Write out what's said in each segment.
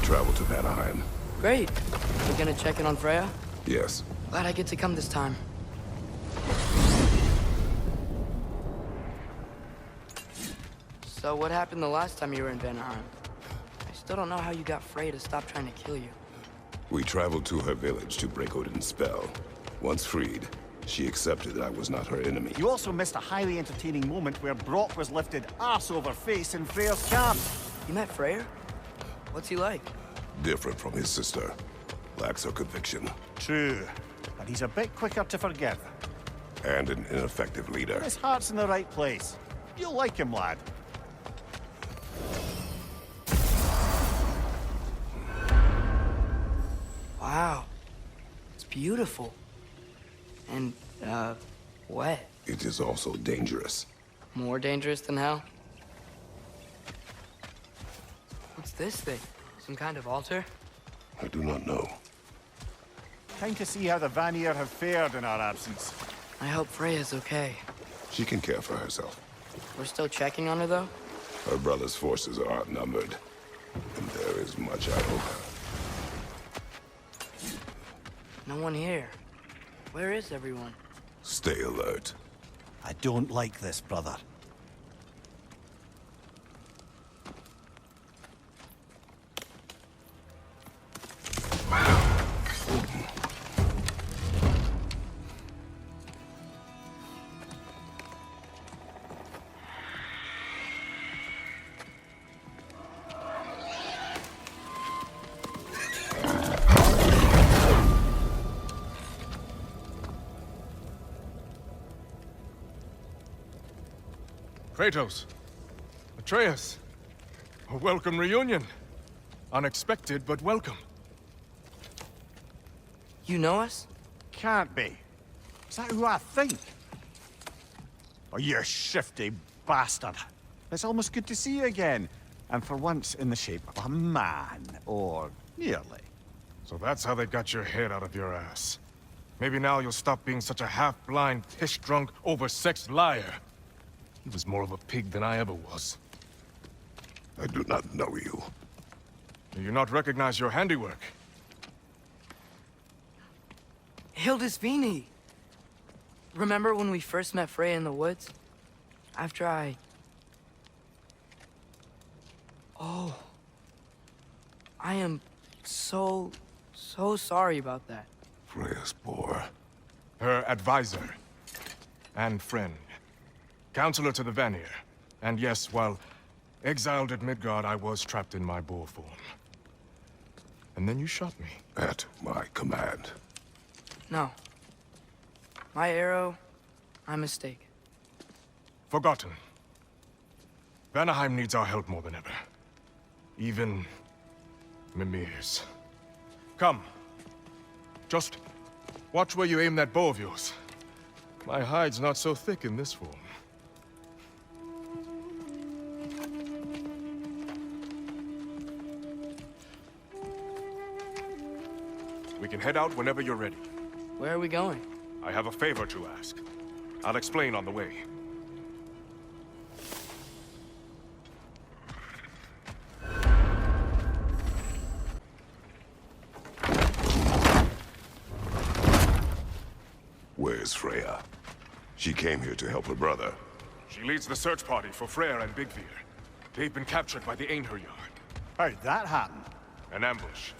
travel to Vanaheim. Great. We gonna check in on Freya? Yes. Glad I get to come this time. So what happened the last time you were in Vanaheim? I still don't know how you got Freya to stop trying to kill you. We traveled to her village to break Odin's spell. Once freed, she accepted that I was not her enemy. You also missed a highly entertaining moment where Brock was lifted arse over face in Freya's camp. You met Freyr? What's he like? Different from his sister. Lacks her conviction. True, but he's a bit quicker to forgive. And an ineffective leader. His heart's in the right place. You'll like him, lad. Wow. It's beautiful. And, wet. It is also dangerous. More dangerous than hell? What's this thing? Some kind of altar? I do not know. Time to see how the Vanir have fared in our absence. I hope Freya's okay. She can care for herself. We're still checking on her, though? Her brother's forces are outnumbered. And there is much I owe her. No one here. Where is everyone? Stay alert. I don't like this, brother. Kratos, Atreus, a welcome reunion. Unexpected, but welcome. You know us? Can't be. Is that who I think? Oh, you shifty bastard. It's almost good to see you again. And for once in the shape of a man, or nearly. So that's how they got your head out of your ass. Maybe now you'll stop being such a half-blind, piss-drunk, oversexed liar. He was more of a pig than I ever was. I do not know you. Do you not recognize your handiwork? Hildisvini! Remember when we first met Freya in the woods? After I... Oh. I am so sorry about that. Freya's poor. Her advisor. And friend. Counselor to the Vanir. And yes, while exiled at Midgard, I was trapped in my boar form. And then you shot me. At my command. No. My arrow, my mistake. Forgotten. Vanaheim needs our help more than ever. Even Mimir's. Come. Just watch where you aim that bow of yours. My hide's not so thick in this form. We can head out whenever you're ready. Where are we going? I have a favor to ask. I'll explain on the way. Where's Freya? She came here to help her brother. She leads the search party for Freyr and Bigvir. They've been captured by the Einherjar. How'd that happen? An ambush.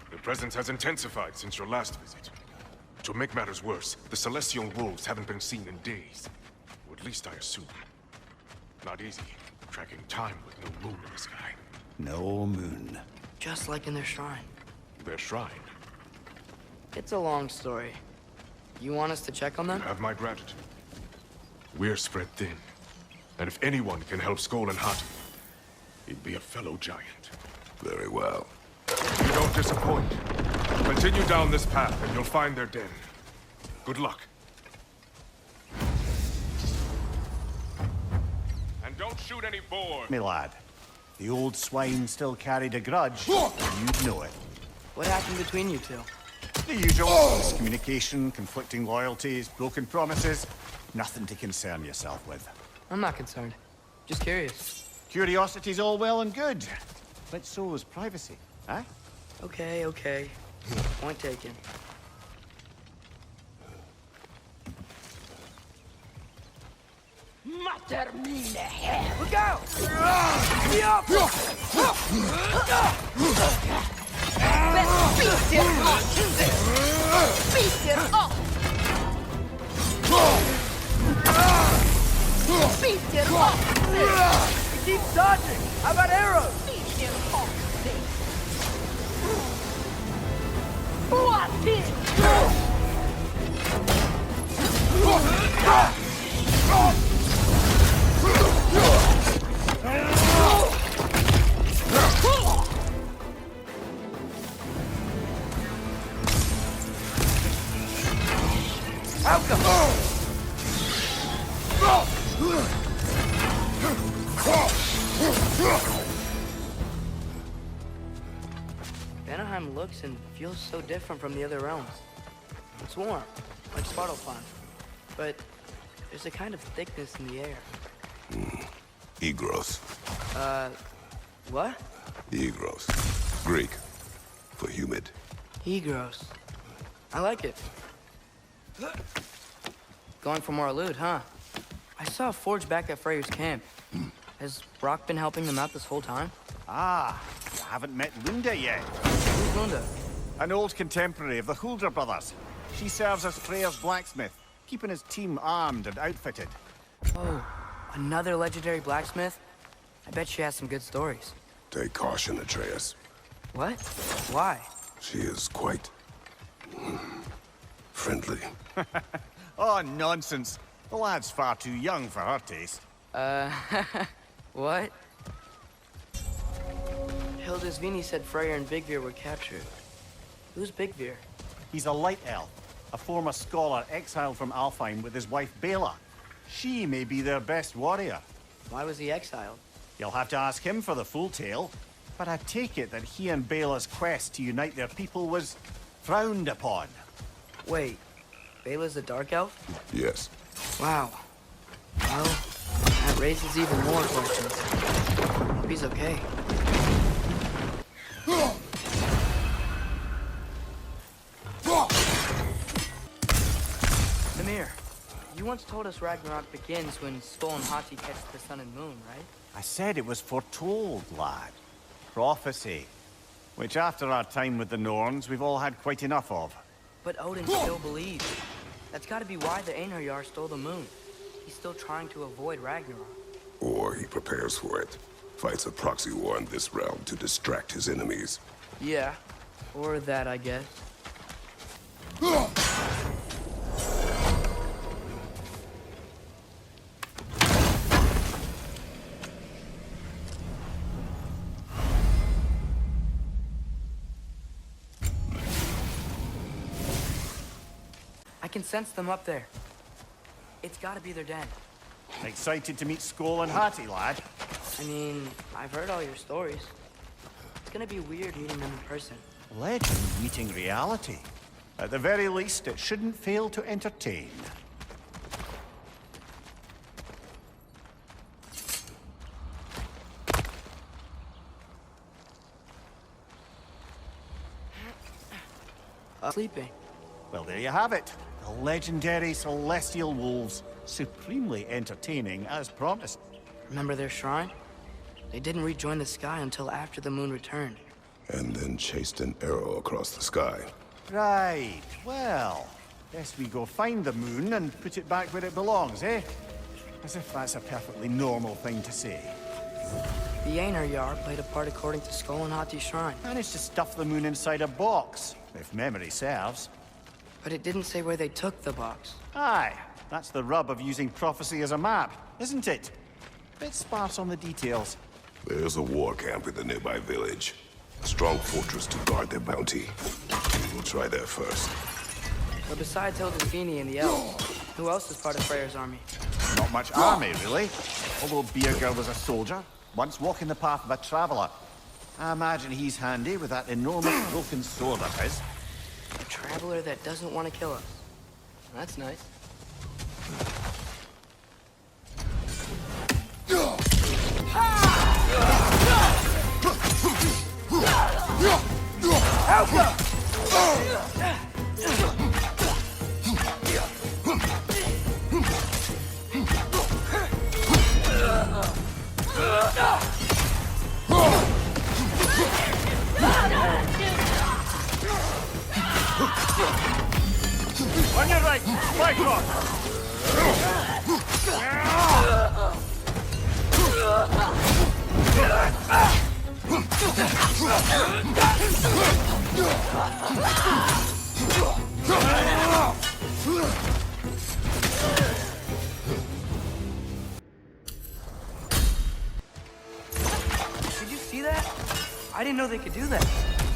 The presence has intensified since your last visit. To make matters worse, the Celestial Wolves haven't been seen in days. Or at least I assume. Not easy, tracking time with no moon in the sky. No moon. Just like in their shrine. Their shrine. It's a long story. You want us to check on them? Have my gratitude. We're spread thin. And if anyone can help Skoll and Hati, he'd be a fellow giant. Very well. You don't disappoint. Continue down this path and you'll find their den. Good luck. And don't shoot any boars. Me lad, the old swine still carried a grudge, you'd know it. What happened between you two? The usual. Miscommunication, conflicting loyalties, broken promises. Nothing to concern yourself with. I'm not concerned. Just curious. Curiosity's all well and good, but so is privacy. Huh? Okay, okay. Point taken. Look out! Me up! Beat it up! Beat it up! Beat it up! He keeps dodging! How about arrows? Beat it up! What is Vanaheim looks and feels so different from the other realms. It's warm, like Svartalfheim, but there's a kind of thickness in the air. Egros. What? Egros. Greek. For humid. Egros. I like it. Going for more loot, huh? I saw a forge back at Freyr's camp. Has Brock been helping them out this whole time? Ah, you haven't met Lunda yet. Who's Lunda? An old contemporary of the Hulder brothers. She serves as Freyr's blacksmith, keeping his team armed and outfitted. Oh, another legendary blacksmith? I bet she has some good stories. Take caution, Atreus. What? Why? She is quite... friendly. Oh, nonsense. The lad's far too young for her taste. What? Hildisvini said Freyr and Bigvir were captured. Who's Bigvir? He's a light elf, a former scholar exiled from Alfheim with his wife Bela. She may be their best warrior. Why was he exiled? You'll have to ask him for the full tale, but I take it that he and Bela's quest to unite their people was frowned upon. Wait, Bela's a dark elf? Yes. Wow. Well, that raises even more questions. Hope he's okay. Amir, you once told us Ragnarok begins when Skoll and Hati catch the sun and moon, right? I said it was foretold, lad. Prophecy. Which after our time with the Norns, we've all had quite enough of. But Odin still believes. That's gotta be why the Einherjar stole the moon. He's still trying to avoid Ragnarok. Or he prepares for it. Fights a proxy war in this realm to distract his enemies. Yeah, or that, I guess. I can sense them up there. It's gotta be their den. Excited to meet Skoll and Hati, lad? I mean, I've heard all your stories. It's gonna be weird meeting them in person. Legend meeting reality. At the very least, it shouldn't fail to entertain. Sleeping. Well, there you have it. The legendary celestial wolves. Supremely entertaining, as promised. Remember their shrine? They didn't rejoin the sky until after the moon returned. And then chased an arrow across the sky. Right. Well, guess we go find the moon and put it back where it belongs, eh? As if that's a perfectly normal thing to say. The Einherjar played a part according to Skoll and Hati's shrine. Managed to stuff the moon inside a box, if memory serves. But it didn't say where they took the box. Aye, that's the rub of using prophecy as a map, isn't it? Bit sparse on the details. There's a war camp in the nearby village. A strong fortress to guard their bounty. We'll try there first. But besides Hildisvini and the elves, who else is part of Freyr's army? Not much army, really. Although Birger was a soldier, once walking the path of a traveler. I imagine he's handy with that enormous broken sword of his. A traveler that doesn't want to kill us. That's nice. On your right, spike rock! Did you see that? I didn't know they could do that.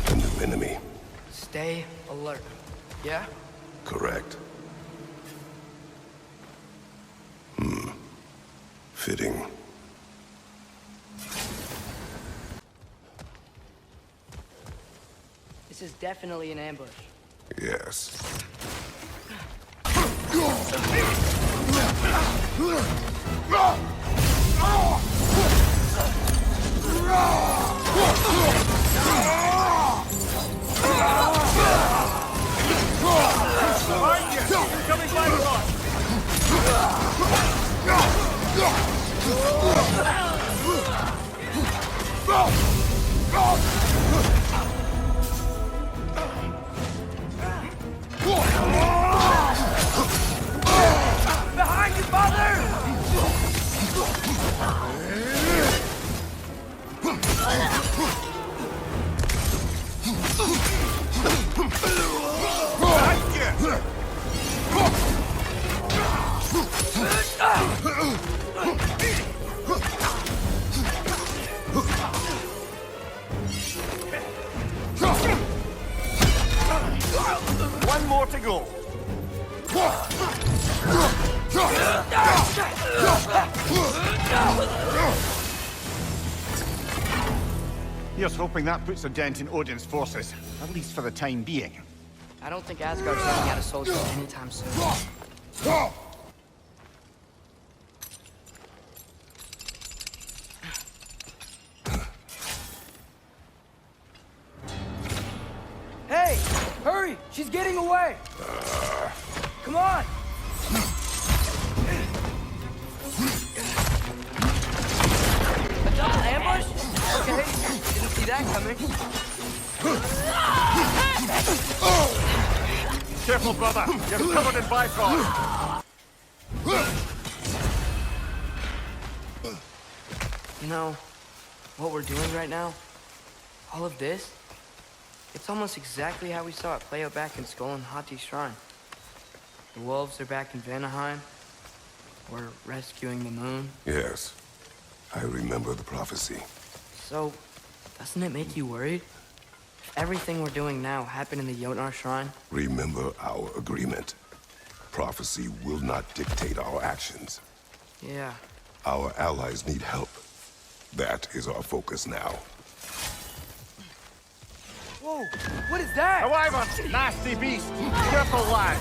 A new enemy. Stay alert. Yeah? Correct. Fitting. This is definitely an ambush. Yes. Coming by rock! Behind you, father! One more to go. Here's hoping that puts a dent in Odin's forces, at least for the time being. I don't think Asgard's running out of soldiers anytime soon. Hey! Hurry! She's getting away! Come on! A double ambush? Okay, didn't see that coming. Careful, brother. You're covered in Bifrost. You know, what we're doing right now, all of this, it's almost exactly how we saw it play out back in Skull and Hati's shrine. The wolves are back in Vanaheim. We're rescuing the moon. Yes. I remember the prophecy. So, doesn't it make you worried? If everything we're doing now happened in the Jotnar shrine? Remember our agreement. Prophecy will not dictate our actions. Yeah. Our allies need help. That is our focus now. Whoa! What is that? A wyvern! Nasty beast! Careful, lad!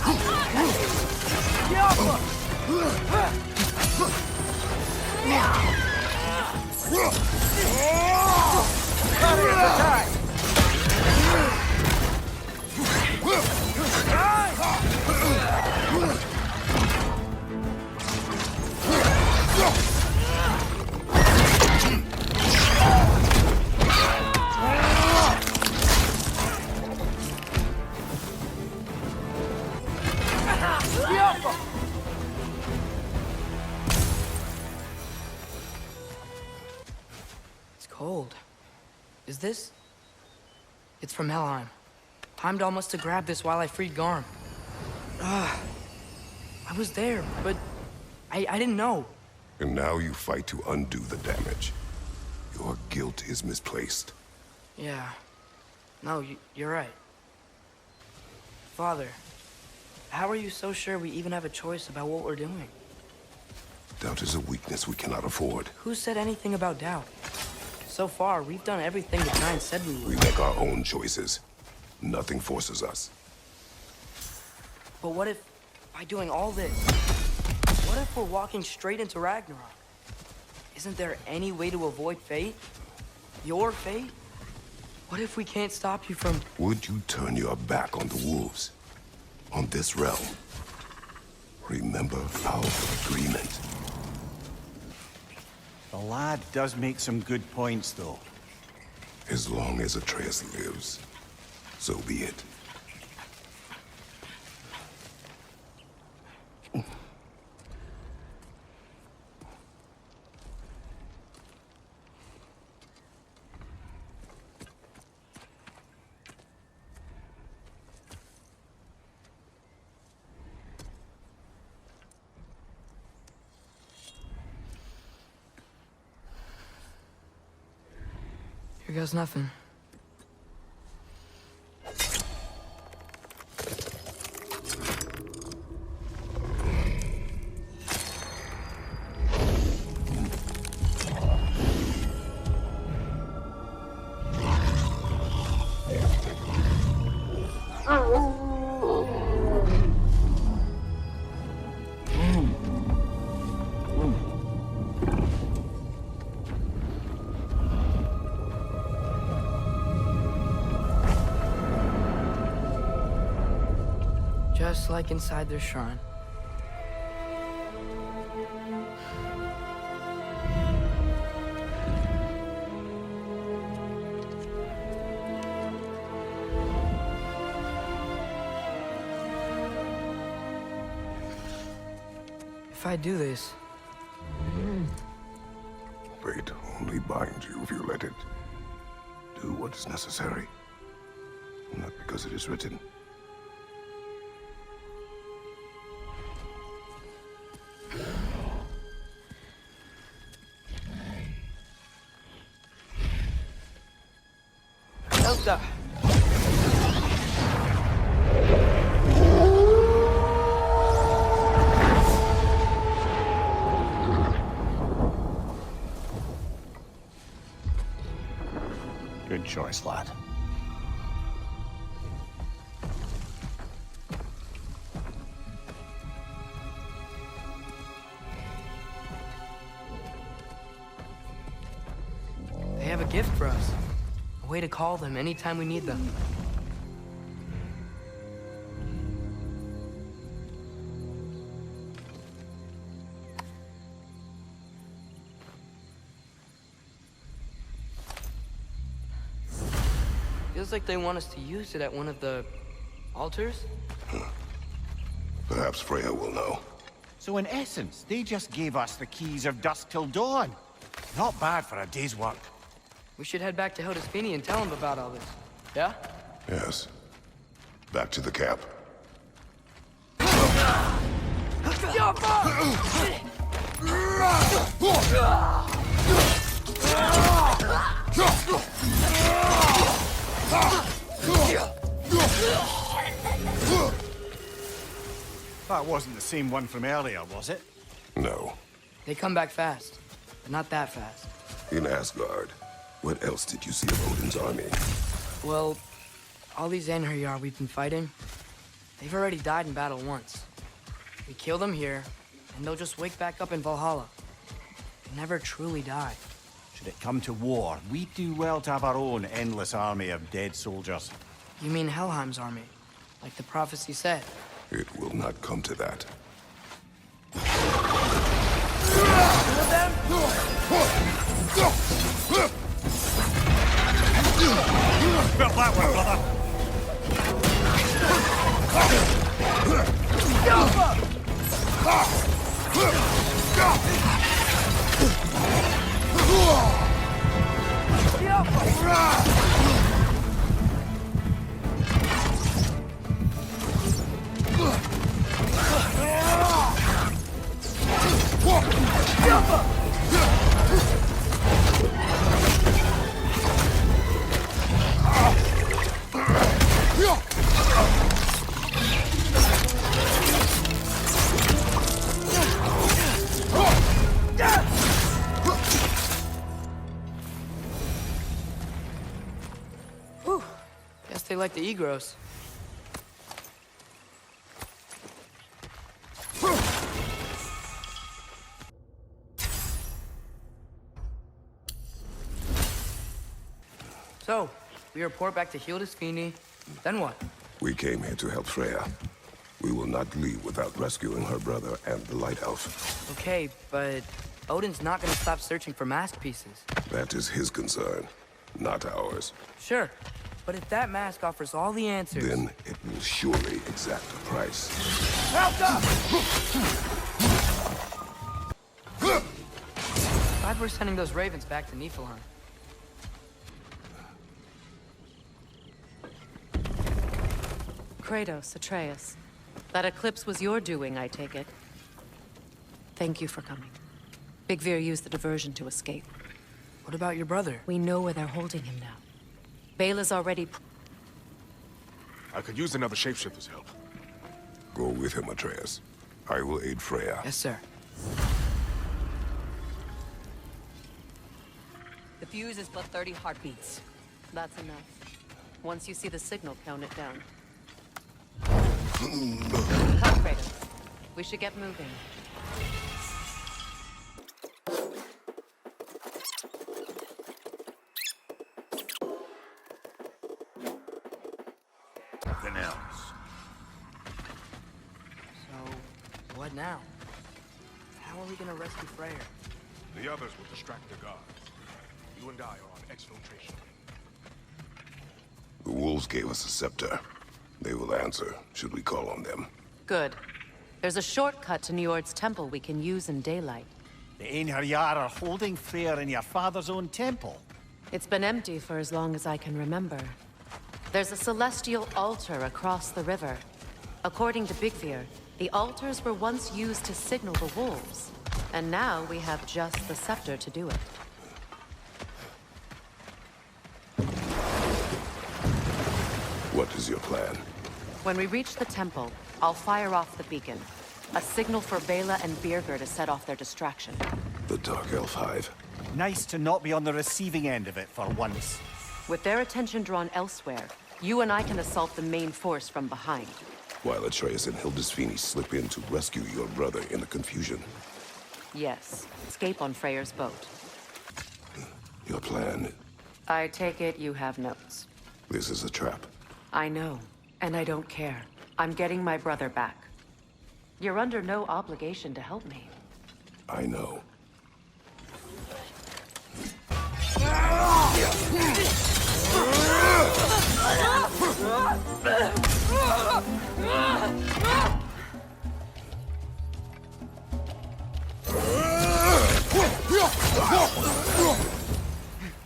Carriers attack! It's cold. Is this? It's from Helheim. Timed almost to grab this while I freed Garm. I was there, but I didn't know. And now you fight to undo the damage. Your guilt is misplaced. Yeah. No, you're right. Father, how are you so sure we even have a choice about what we're doing? Doubt is a weakness we cannot afford. Who said anything about doubt? So far, we've done everything the Giants said we We would. make our own choices. Nothing forces us. But what if, by doing all this, what if we're walking straight into What if we can't stop you from... Would you turn your back on the wolves? On this realm? Remember our agreement. The lad does make some good points, though. As long as Atreus lives, so be it. Here goes nothing. Just like inside their shrine. If I do this, Fate only binds you if you let it. Do what is necessary. Not because it is written. Elsa! Good choice, lad. They have a gift for us. A way to call them anytime we need them. Feels like they want us to use it at one of the altars? Perhaps Freya will know. So in essence, they just gave us the keys of dusk till dawn. Not bad for a day's work. We should head back to Hildesfini and tell him about all this. Yeah? Yes. Back to the camp. That wasn't the same one from earlier, was it? No. They come back fast, but not that fast. In Asgard, what else did you see of Odin's army? Well, all these Einherjar we've been fighting, they've already died in battle once. We kill them here, and they'll just wake back up in Valhalla. They never truly die. Should it come to war, we'd do well to have our own endless army of dead soldiers. You mean Helheim's army, like the prophecy said? It will not come to that. Felt that one, Whew. Guess they like the Egros. So, we report back to Hildisvini. Then what? We came here to help Freya. We will not leave without rescuing her brother and the Light Elf. Okay, but Odin's not gonna stop searching for mask pieces. That is his concern, not ours. Sure, but if that mask offers all the answers... Then it will surely exact a price. Glad we're sending those ravens back to Niflheim. Kratos, Atreus. That eclipse was your doing, I take it. Thank you for coming. Big Veer used the diversion to escape. What about your brother? We know where they're holding him now. Bela's already... I could use another shapeshifter's help. Go with him, Atreus. I will aid Freya. Yes, sir. The fuse is but 30 heartbeats. That's enough. Once you see the signal, count it down. Come, Kratos. We should get moving. Nothing else. So, what now? How are we gonna rescue Freyr? The others will distract the guards. You and I are on exfiltration. The wolves gave us a scepter. They will answer, should we call on them. Good. There's a shortcut to Njord's temple we can use in daylight. The Einherjar are holding Freyr in your father's own temple. It's been empty for as long as I can remember. There's a celestial altar across the river. According to Big Veer, the altars were once used to signal the wolves. And now we have just the scepter to do it. What is your plan? When we reach the temple, I'll fire off the beacon. A signal for Bela and Birgir to set off their distraction. The Dark Elf Hive. Nice to not be on the receiving end of it for once. With their attention drawn elsewhere, you and I can assault the main force from behind. While Atreus and Hildisvini slip in to rescue your brother in the confusion. Yes, escape on Freyr's boat. Your plan, I take it you have notes. this is a trap. I know, and I don't care. I'm getting my brother back. You're under no obligation to help me. I know.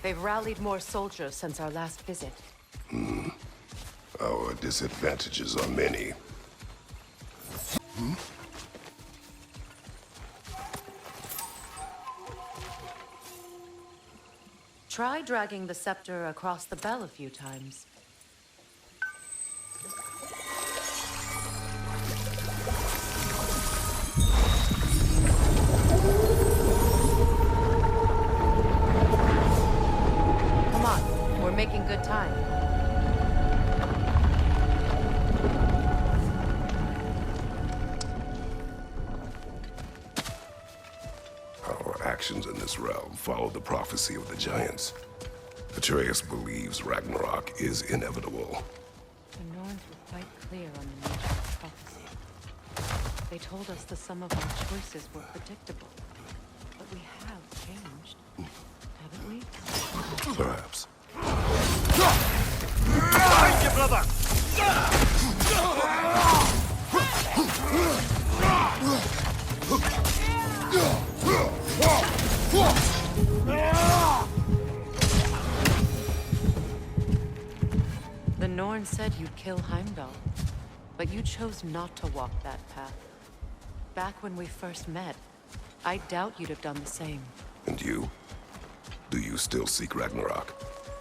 They've rallied more soldiers since our last visit. Our disadvantages are many. Try dragging the scepter across the bell a few times. Come on, we're making good time. Our actions in this realm follow the prophecy of the giants. Atreus believes Ragnarok is inevitable. The Norns were quite clear on the nature of prophecy. They told us the sum of our choices were predictable. But we have changed, haven't we? Perhaps. Behind you, brother! The Norn said you'd kill Heimdall, but you chose not to walk that path. Back when we first met, I doubt you'd have done the same. And you? Do you still seek Ragnarok?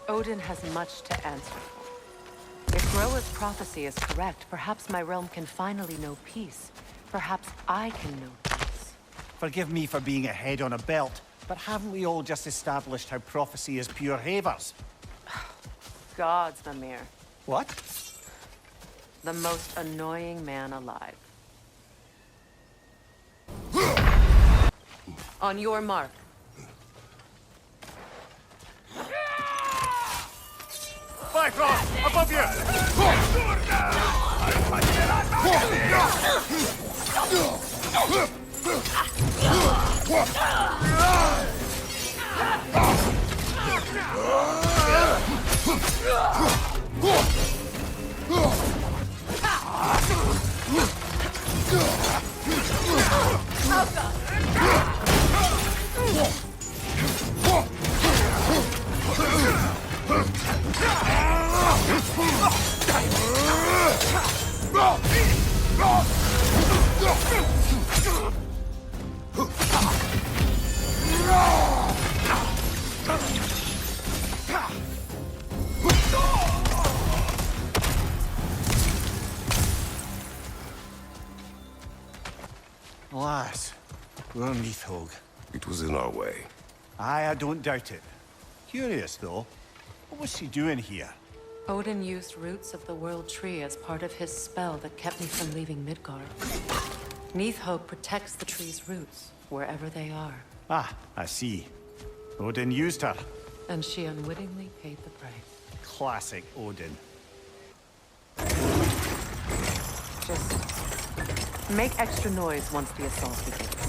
Odin has much to answer for. If Groa's prophecy is correct, perhaps my realm can finally know peace. Perhaps I can know peace. Forgive me for being a head on a belt, but haven't we all just established how prophecy is pure havers? Gods, Mimir. What? The most annoying man alive. On your mark. Bifrost! Above Alas, we're on Neathhog. It was in our way. Aye, I don't doubt it. Curious, though. What was she doing here? Odin used roots of the World Tree as part of his spell that kept me from leaving Midgard. Neathhog protects the tree's roots, wherever they are. Ah, I see. Odin used her. And she unwittingly paid the price. Classic Odin. Just make extra noise once the assault begins.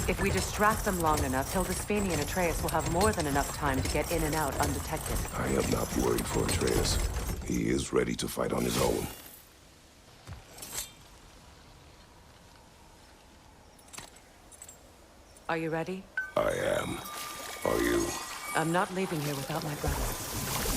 If we distract them long enough, Hildisvini and Atreus will have more than enough time to get in and out undetected. I am not worried for Atreus. He is ready to fight on his own. Are you ready? I am. Are you? I'm not leaving here without my brother.